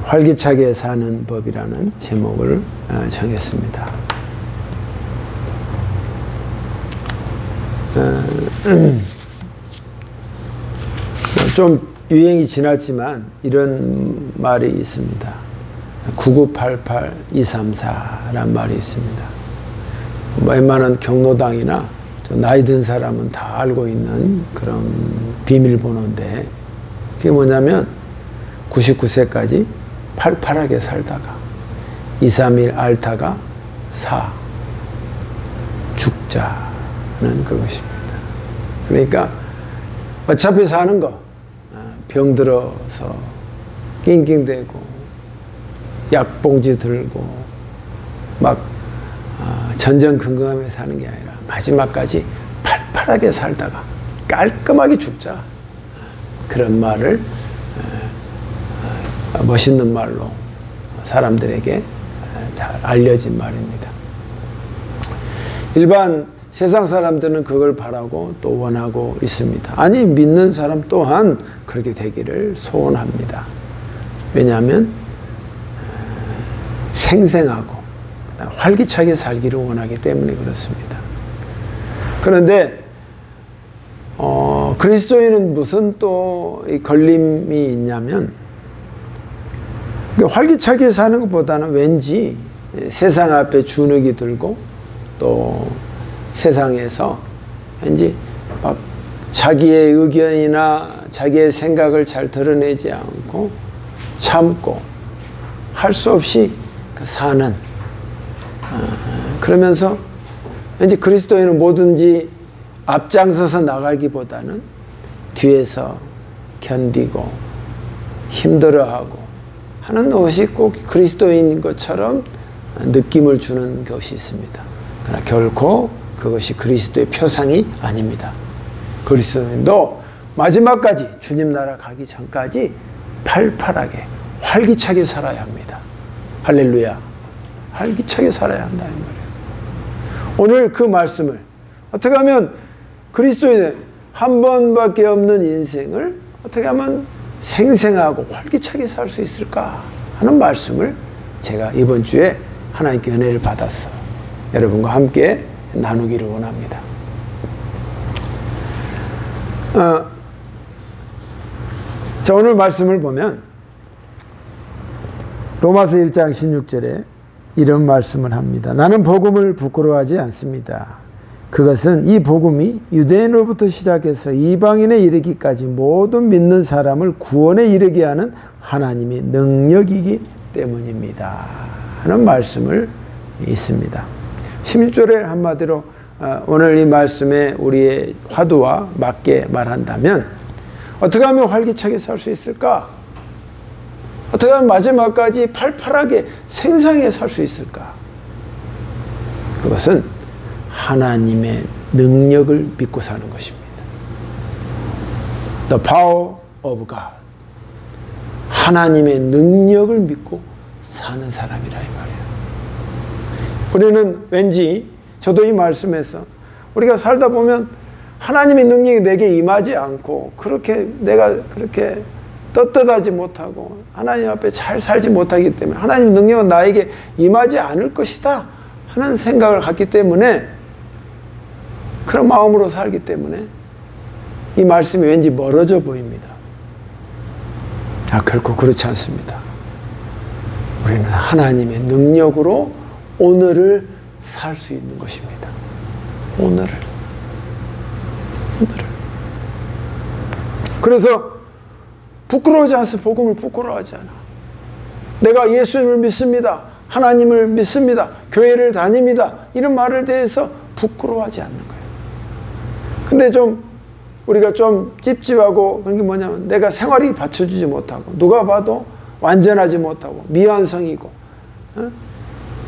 활기차게 사는 법이라는 제목을 정했습니다. 좀 유행이 지났지만 이런 말이 있습니다. 9988-234란 말이 있습니다. 웬만한 경로당이나 나이 든 사람은 다 알고 있는 그런 비밀번호인데, 그게 뭐냐면 99세까지 팔팔하게 살다가 231 앓다가 4 죽자는 그것입니다. 그러니까 어차피 사는 거 병들어서 낑낑대고 약봉지 들고 막 전전긍긍하며 사는 게 아니라 마지막까지 팔팔하게 살다가 깔끔하게 죽자, 그런 말을 멋있는 말로 사람들에게 잘 알려진 말입니다. 일반 세상 사람들은 그걸 바라고 또 원하고 있습니다. 아니, 믿는 사람 또한 그렇게 되기를 소원합니다. 왜냐하면 생생하고 활기차게 살기를 원하기 때문에 그렇습니다. 그런데 그리스도인은 무슨 또 걸림이 있냐면, 활기차게 사는 것보다는 왠지 세상 앞에 주눅이 들고 또 세상에서 왠지 막 자기의 의견이나 자기의 생각을 잘 드러내지 않고 참고 할 수 없이 사는, 그러면서 왠지 그리스도인은 뭐든지 앞장서서 나가기보다는 뒤에서 견디고 힘들어하고 하는 것이 꼭 그리스도인인 것처럼 느낌을 주는 것이 있습니다. 그러나 결코 그것이 그리스도의 표상이 아닙니다. 그리스도인도 마지막까지 주님 나라 가기 전까지 팔팔하게 활기차게 살아야 합니다. 할렐루야. 활기차게 살아야 한다 이 말이에요. 오늘 그 말씀을 어떻게 하면 그리스도인의 한 번밖에 없는 인생을 어떻게 하면 생생하고 활기차게 살 수 있을까 하는 말씀을 제가 이번 주에 하나님께 은혜를 받았어 여러분과 함께 나누기를 원합니다. 자, 오늘 말씀을 보면 로마서 1장 16절에 이런 말씀을 합니다. 나는 복음을 부끄러워하지 않습니다. 그것은 이 복음이 유대인으로부터 시작해서 이방인에 이르기까지 모든 믿는 사람을 구원에 이르게 하는 하나님의 능력이기 때문입니다 하는 말씀을 있습니다. 16절에 한마디로 오늘 이 말씀에 우리의 화두와 맞게 말한다면 어떻게 하면 활기차게 살 수 있을까? 어떻게 하면 마지막까지 팔팔하게 생생하게 살 수 있을까? 그것은 하나님의 능력을 믿고 사는 것입니다. The power of God. 하나님의 능력을 믿고 사는 사람이라 이 말이에요. 우리는 왠지 저도 이 말씀에서 우리가 살다 보면 하나님의 능력이 내게 임하지 않고 그렇게 내가 그렇게 떳떳하지 못하고 하나님 앞에 잘 살지 못하기 때문에 하나님 능력은 나에게 임하지 않을 것이다 하는 생각을 갖기 때문에, 그런 마음으로 살기 때문에 이 말씀이 왠지 멀어져 보입니다. 결코 그렇지 않습니다. 우리는 하나님의 능력으로 오늘을 살 수 있는 것입니다. 오늘을. 그래서 부끄러워하지 않습니다. 복음을 부끄러워하지 않아. 내가 예수님을 믿습니다. 하나님을 믿습니다. 교회를 다닙니다. 이런 말을 대해서 부끄러워하지 않는 거예요. 근데 우리가 좀 찝찝하고 그런 게 뭐냐면 내가 생활이 받쳐주지 못하고 누가 봐도 완전하지 못하고 미완성이고,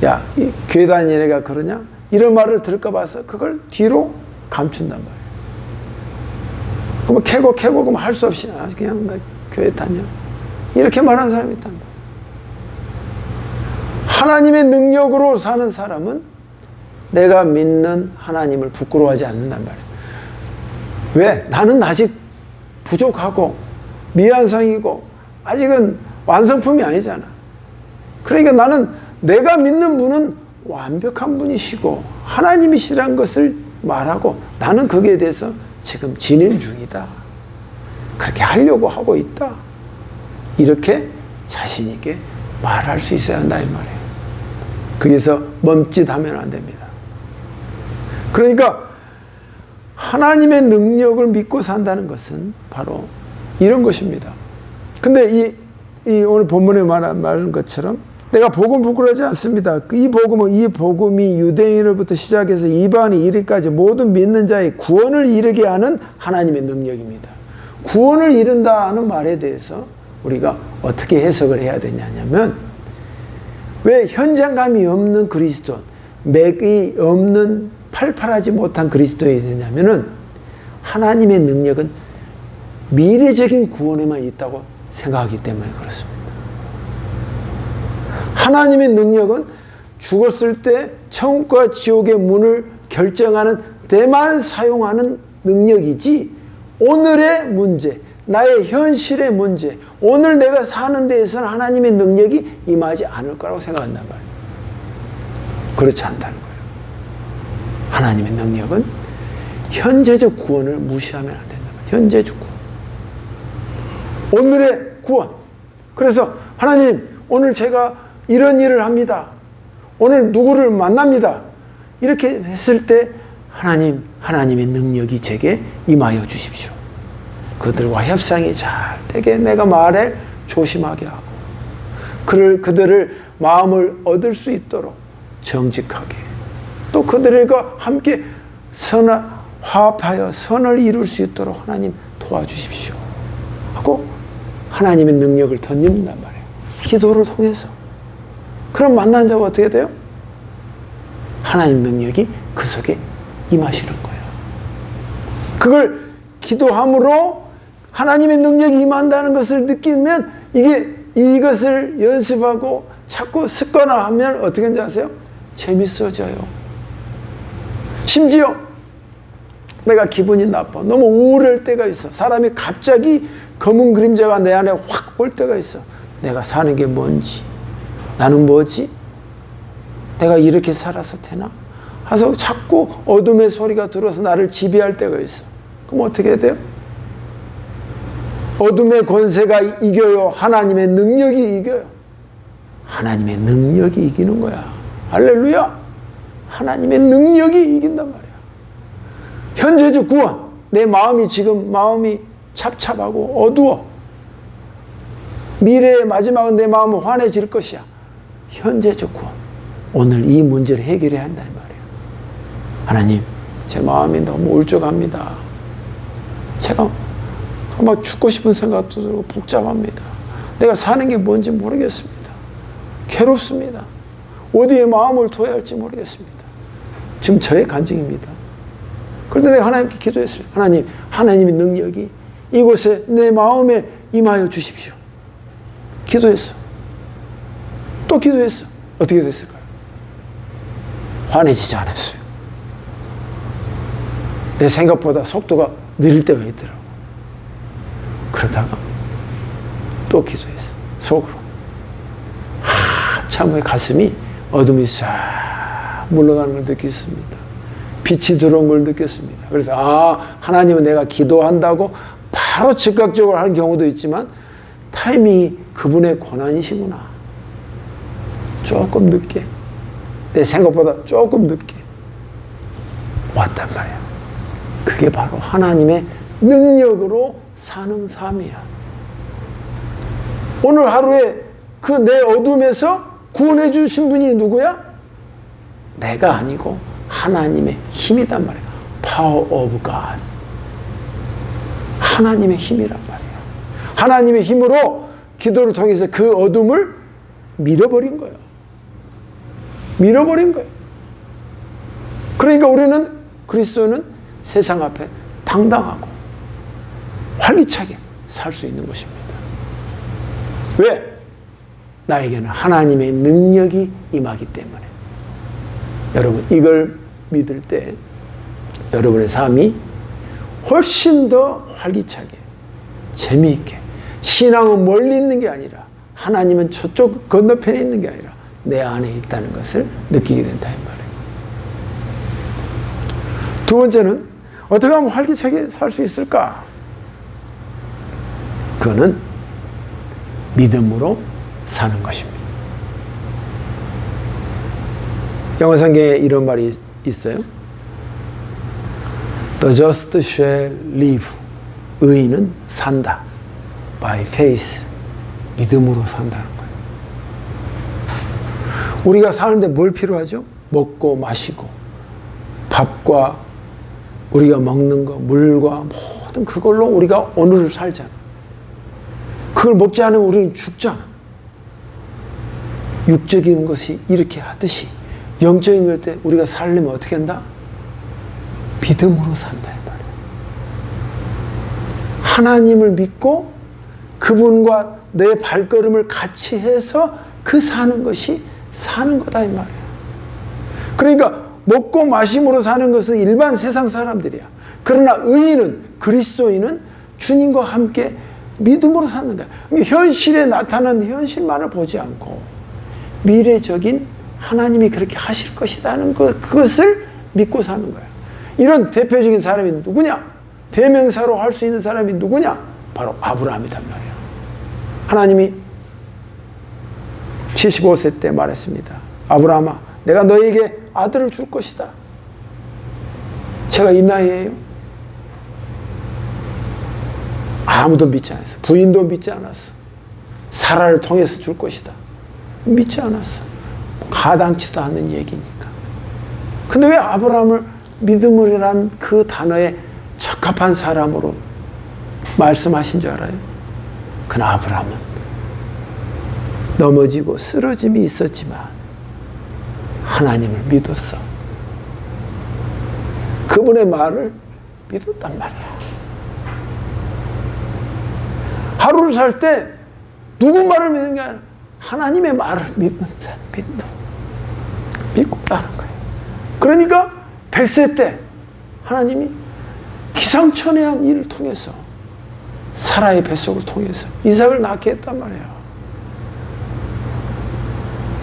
야, 이 교회 다니는 애가 그러냐? 이런 말을 들을까 봐서 그걸 뒤로 감춘단 말이에요. 그럼 캐고 그럼 할 수 없이 그냥 나 교회 다녀. 이렇게 말하는 사람이 있단 말이에요. 하나님의 능력으로 사는 사람은 내가 믿는 하나님을 부끄러워하지 않는단 말이에요. 왜? 나는 아직 부족하고 미완성이고 아직은 완성품이 아니잖아. 그러니까 나는 내가 믿는 분은 완벽한 분이시고 하나님이시라는 것을 말하고 나는 거기에 대해서 지금 진행 중이다. 그렇게 하려고 하고 있다. 이렇게 자신 있게 말할 수 있어야 한다 이 말이에요. 거기서 멈칫하면 안 됩니다. 그러니까 하나님의 능력을 믿고 산다는 것은 바로 이런 것입니다. 근데 이 오늘 본문에 말한 것처럼 내가 복음 부끄러워하지 않습니다. 이 복음이 유대인으로부터 시작해서 이방인이 이르기까지 모든 믿는 자의 구원을 이루게 하는 하나님의 능력입니다. 구원을 이룬다는 말에 대해서 우리가 어떻게 해석을 해야 되냐면, 왜 현장감이 없는 그리스도, 맥이 없는 팔팔하지 못한 그리스도인이 되냐면은 하나님의 능력은 미래적인 구원에만 있다고 생각하기 때문에 그렇습니다. 하나님의 능력은 죽었을 때 천국과 지옥의 문을 결정하는 데만 사용하는 능력이지, 오늘의 문제, 나의 현실의 문제, 오늘 내가 사는 데에서는 하나님의 능력이 임하지 않을 거라고 생각한단 말이에요. 그렇지 않다는 거예요. 하나님의 능력은 현재적 구원을 무시하면 안 된단 말이에요. 현재적 구원. 오늘의 구원. 그래서 하나님, 오늘 제가 이런 일을 합니다. 오늘 누구를 만납니다. 이렇게 했을 때 하나님의 능력이 제게 임하여 주십시오. 그들과 협상이 잘 되게 내가 말에 조심하게 하고 그들을 마음을 얻을 수 있도록 정직하게, 또 그들과 함께 화합하여 선을 이룰 수 있도록 하나님 도와주십시오 하고 하나님의 능력을 던진단 말이에요. 기도를 통해서. 그럼 만난 자가 어떻게 돼요? 하나님 능력이 그 속에 임하시는 거예요. 그걸 기도함으로 하나님의 능력이 임한다는 것을 느끼면 이것을 연습하고 자꾸 습관화하면 어떻게 하는지 아세요? 재밌어져요. 심지어 내가 기분이 나빠, 너무 우울할 때가 있어. 사람이 갑자기 검은 그림자가 내 안에 확 올 때가 있어. 내가 사는 게 뭔지, 나는 뭐지? 내가 이렇게 살아서 되나? 하면서 자꾸 어둠의 소리가 들어서 나를 지배할 때가 있어. 그럼 어떻게 돼요? 어둠의 권세가 이겨요? 하나님의 능력이 이겨요? 하나님의 능력이 이기는 거야. 할렐루야! 하나님의 능력이 이긴단 말이야. 현재적 구원. 내 마음이 지금 찹찹하고 어두워. 미래의 마지막은 내 마음은 환해질 것이야. 현재적 구원. 오늘 이 문제를 해결해야 한다 이 말이에요. 하나님, 제 마음이 너무 울적합니다. 제가 막 죽고 싶은 생각도 들고 복잡합니다. 내가 사는 게 뭔지 모르겠습니다. 괴롭습니다. 어디에 마음을 둬야 할지 모르겠습니다. 지금 저의 간증입니다. 그런데 내가 하나님께 기도했어요. 하나님, 하나님의 능력이 이곳에 내 마음에 임하여 주십시오. 기도했어. 또 기도했어. 어떻게 됐을까요? 환해지지 않았어요. 내 생각보다 속도가 느릴 때가 있더라고. 그러다가 또 기도했어. 속으로. 한참 후에 가슴이 어둠이 싹 물러가는 걸 느꼈습니다. 빛이 들어온 걸 느꼈습니다. 그래서 하나님은 내가 기도한다고 바로 즉각적으로 하는 경우도 있지만 타이밍이 그분의 권한이시구나. 조금 늦게, 내 생각보다 조금 늦게 왔단 말이야. 그게 바로 하나님의 능력으로 사는 삶이야. 오늘 하루에 그 내 어둠에서 구원해 주신 분이 누구야? 내가 아니고 하나님의 힘이단 말이야. Power of God. 하나님의 힘이란 말이야. 하나님의 힘으로 기도를 통해서 그 어둠을 밀어버린 거야. 밀어버린 거야. 그러니까 우리는, 그리스도는 세상 앞에 당당하고 활기차게 살 수 있는 것입니다. 왜? 나에게는 하나님의 능력이 임하기 때문에. 여러분, 이걸 믿을 때 여러분의 삶이 훨씬 더 활기차게, 재미있게, 신앙은 멀리 있는 게 아니라 하나님은 저쪽 건너편에 있는 게 아니라 내 안에 있다는 것을 느끼게 된다 이 말이에요. 두 번째는 어떻게 하면 활기차게 살 수 있을까? 그거는 믿음으로 사는 것입니다. 영어 성경에 이런 말이 있어요. The just shall live. 의인은 산다. By faith. 믿음으로 산다는 거예요. 우리가 사는데 뭘 필요하죠? 먹고 마시고 밥과 우리가 먹는 거, 물과 모든 그걸로 우리가 오늘을 살잖아. 그걸 먹지 않으면 우리는 죽잖아. 육적인 것이 이렇게 하듯이 영적인 것 때 우리가 살려면 어떻게 한다? 믿음으로 산다 이 말이야. 하나님을 믿고 그분과 내 발걸음을 같이 해서 그 사는 것이 사는 거다 이 말이야. 그러니까 먹고 마심으로 사는 것은 일반 세상 사람들이야. 그러나 의인은, 그리스도인은 주님과 함께 믿음으로 사는 거야. 현실에 나타나는 현실만을 보지 않고 미래적인 하나님이 그렇게 하실 것이라는 그것을 믿고 사는 거야. 이런 대표적인 사람이 누구냐? 대명사로 할 수 있는 사람이 누구냐? 바로 아브라함이란 말이에요. 하나님이 75세 때 말했습니다. 아브라함아, 내가 너에게 아들을 줄 것이다. 제가 이 나이에요. 아무도 믿지 않았어. 부인도 믿지 않았어. 사라를 통해서 줄 것이다. 믿지 않았어. 가당치도 않는 얘기니까. 근데 왜 아브라함을 믿음이라는 그 단어에 적합한 사람으로 말씀하신 줄 알아요? 그러나 아브라함은 넘어지고 쓰러짐이 있었지만 하나님을 믿었어. 그분의 말을 믿었단 말이야. 하루를 살 때 누구 말을 믿는 게 아니라 하나님의 말을 믿고 따는 거예요. 그러니까 100세 때 하나님이 기상천외한 일을 통해서 사라의 뱃속을 통해서 이삭을 낳게 했단 말이에요.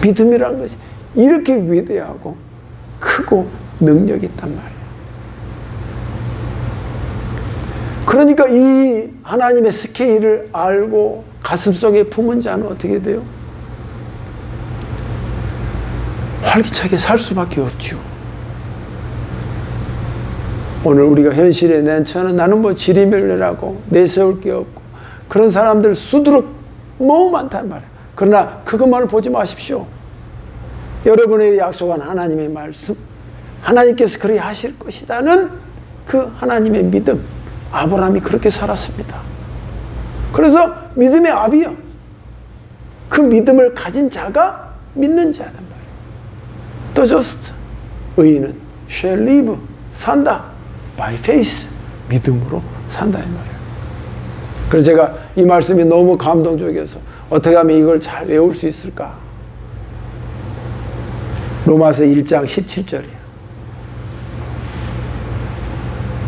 믿음이라는 것이 이렇게 위대하고 크고 능력이 있단 말이에요. 그러니까 이 하나님의 스케일을 알고 가슴속에 품은 자는 어떻게 돼요? 활기차게 살 수밖에 없죠. 오늘 우리가 현실에 내처는 나는 뭐 지리멸렬하고 내세울 게 없고 그런 사람들 수두룩 너무 많단 말이에요. 그러나 그것만을 보지 마십시오. 여러분에게 약속한 하나님의 말씀, 하나님께서 그렇게 하실 것이라는 그 하나님의 믿음, 아브라함이 그렇게 살았습니다. 그래서 믿음의 아비요. 그 믿음을 가진 자가 믿는 자란 말이에요. The just, 의인은 shall live, 산다. By faith, 믿음으로 산다 이 말이에요. 그래서 제가 이 말씀이 너무 감동적이어서 어떻게 하면 이걸 잘 외울 수 있을까? 로마서 1장 17절이에요.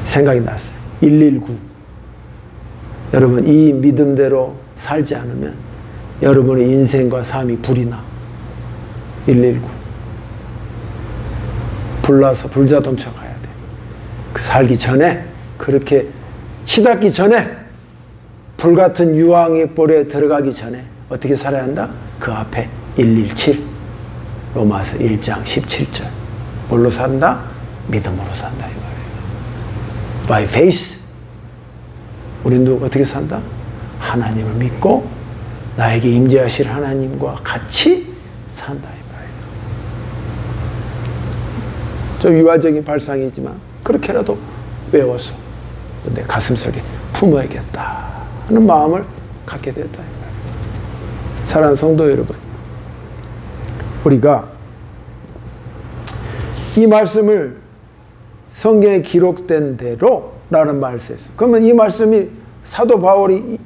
생각이 났어요. 119. 여러분 이 믿음대로 살지 않으면 여러분의 인생과 삶이 불이 나. 119. 불나서 불자동차 가야 돼. 그 살기 전에 그렇게 치닫기 전에 불같은 유황의 볼에 들어가기 전에 어떻게 살아야 한다? 그 앞에 117 로마서 1장 17절 뭘로 산다? 믿음으로 산다 이 말이에요. By faith. 우리는 어떻게 산다? 하나님을 믿고 나에게 임재하실 하나님과 같이 산다 이 말이에요. 좀 유아적인 발상이지만 그렇게라도 외워서 내 가슴속에 품어야겠다 하는 마음을 갖게 됐다 이 말이에요. 사랑하는 성도 여러분, 우리가 이 말씀을 성경에 기록된 대로 라는 말을 썼어요. 그러면 이 말씀이 사도 바울이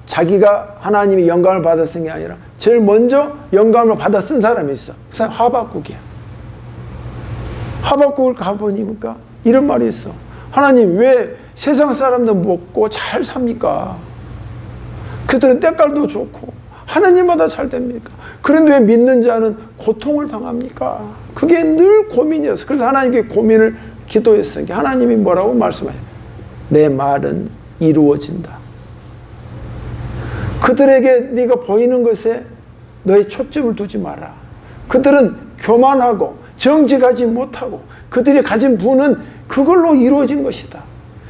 자기가 하나님의 영감을 받아 쓴 게 아니라 제일 먼저 영감을 받아 쓴 사람이 있어. 그 사람 하박국이야. 하박국을 가보니까 이런 말이 있어. 하나님 왜 세상 사람들 먹고 잘 삽니까? 그들은 때깔도 좋고 하나님마다 잘 됩니까? 그런데 왜 믿는 자는 고통을 당합니까? 그게 늘 고민이었어. 그래서 하나님께 고민을 기도했으니까 하나님이 뭐라고 말씀하셔요? 내 말은 이루어진다. 그들에게 네가 보이는 것에 너의 초점을 두지 마라. 그들은 교만하고 정직하지 못하고 그들이 가진 부는 그걸로 이루어진 것이다.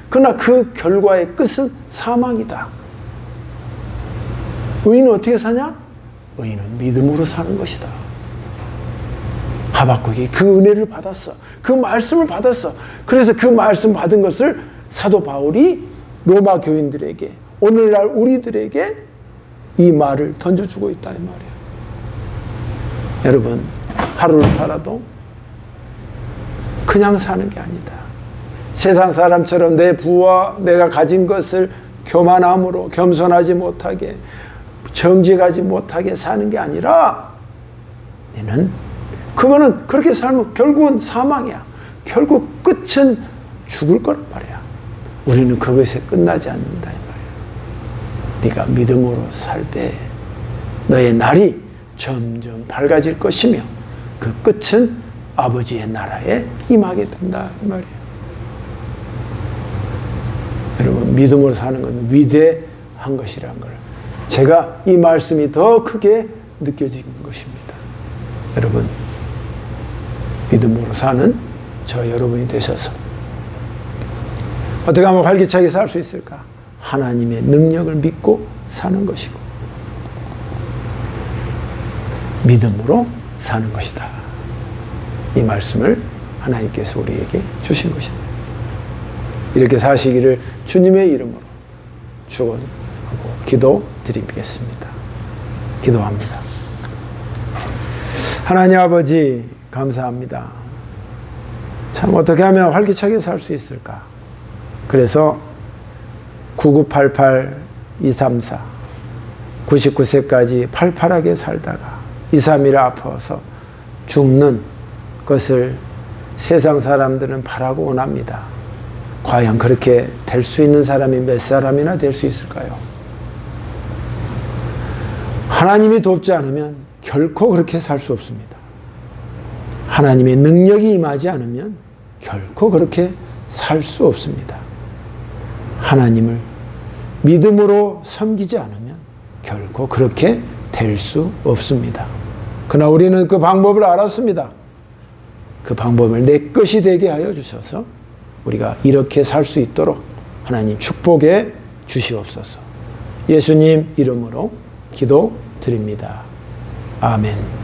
그러나 그 결과의 끝은 사망이다. 의인은 어떻게 사냐? 의인은 믿음으로 사는 것이다. 하박국이 그 은혜를 받았어. 그 말씀을 받았어. 그래서 그 말씀 받은 것을 사도 바울이 로마 교인들에게, 오늘날 우리들에게 이 말을 던져주고 있다 이 말이에요. 여러분, 하루를 살아도 그냥 사는 게 아니다. 세상 사람처럼 내 부와 내가 가진 것을 교만함으로 겸손하지 못하게, 정직하지 못하게 사는 게 아니라, 너는 그거는 그렇게 살면 결국은 사망이야. 결국 끝은 죽을 거란 말이야. 우리는 그것에 끝나지 않는다 이 말이야. 네가 믿음으로 살 때 너의 날이 점점 밝아질 것이며 그 끝은 아버지의 나라에 임하게 된다 이 말이에요. 여러분, 믿음으로 사는 건 위대한 것이라는 걸 제가 이 말씀이 더 크게 느껴지는 것입니다. 여러분, 믿음으로 사는 저 여러분이 되셔서 어떻게 하면 활기차게 살 수 있을까? 하나님의 능력을 믿고 사는 것이고 믿음으로 사는 것이다. 이 말씀을 하나님께서 우리에게 주신 것이다. 이렇게 사시기를 주님의 이름으로 축원하고 기도드리겠습니다. 기도합니다. 하나님 아버지, 감사합니다. 참 어떻게 하면 활기차게 살 수 있을까? 그래서 9988-234 99세까지 팔팔하게 살다가 2, 3일 아파서 죽는 것을 세상 사람들은 바라고 원합니다. 과연 그렇게 될 수 있는 사람이 몇 사람이나 될 수 있을까요? 하나님이 돕지 않으면 결코 그렇게 살 수 없습니다. 하나님의 능력이 임하지 않으면 결코 그렇게 살 수 없습니다. 하나님을 믿음으로 섬기지 않으면 결코 그렇게 될 수 없습니다. 그러나 우리는 그 방법을 알았습니다. 그 방법을 내 것이 되게 하여 주셔서 우리가 이렇게 살 수 있도록 하나님 축복해 주시옵소서. 예수님 이름으로 기도드립니다. 아멘.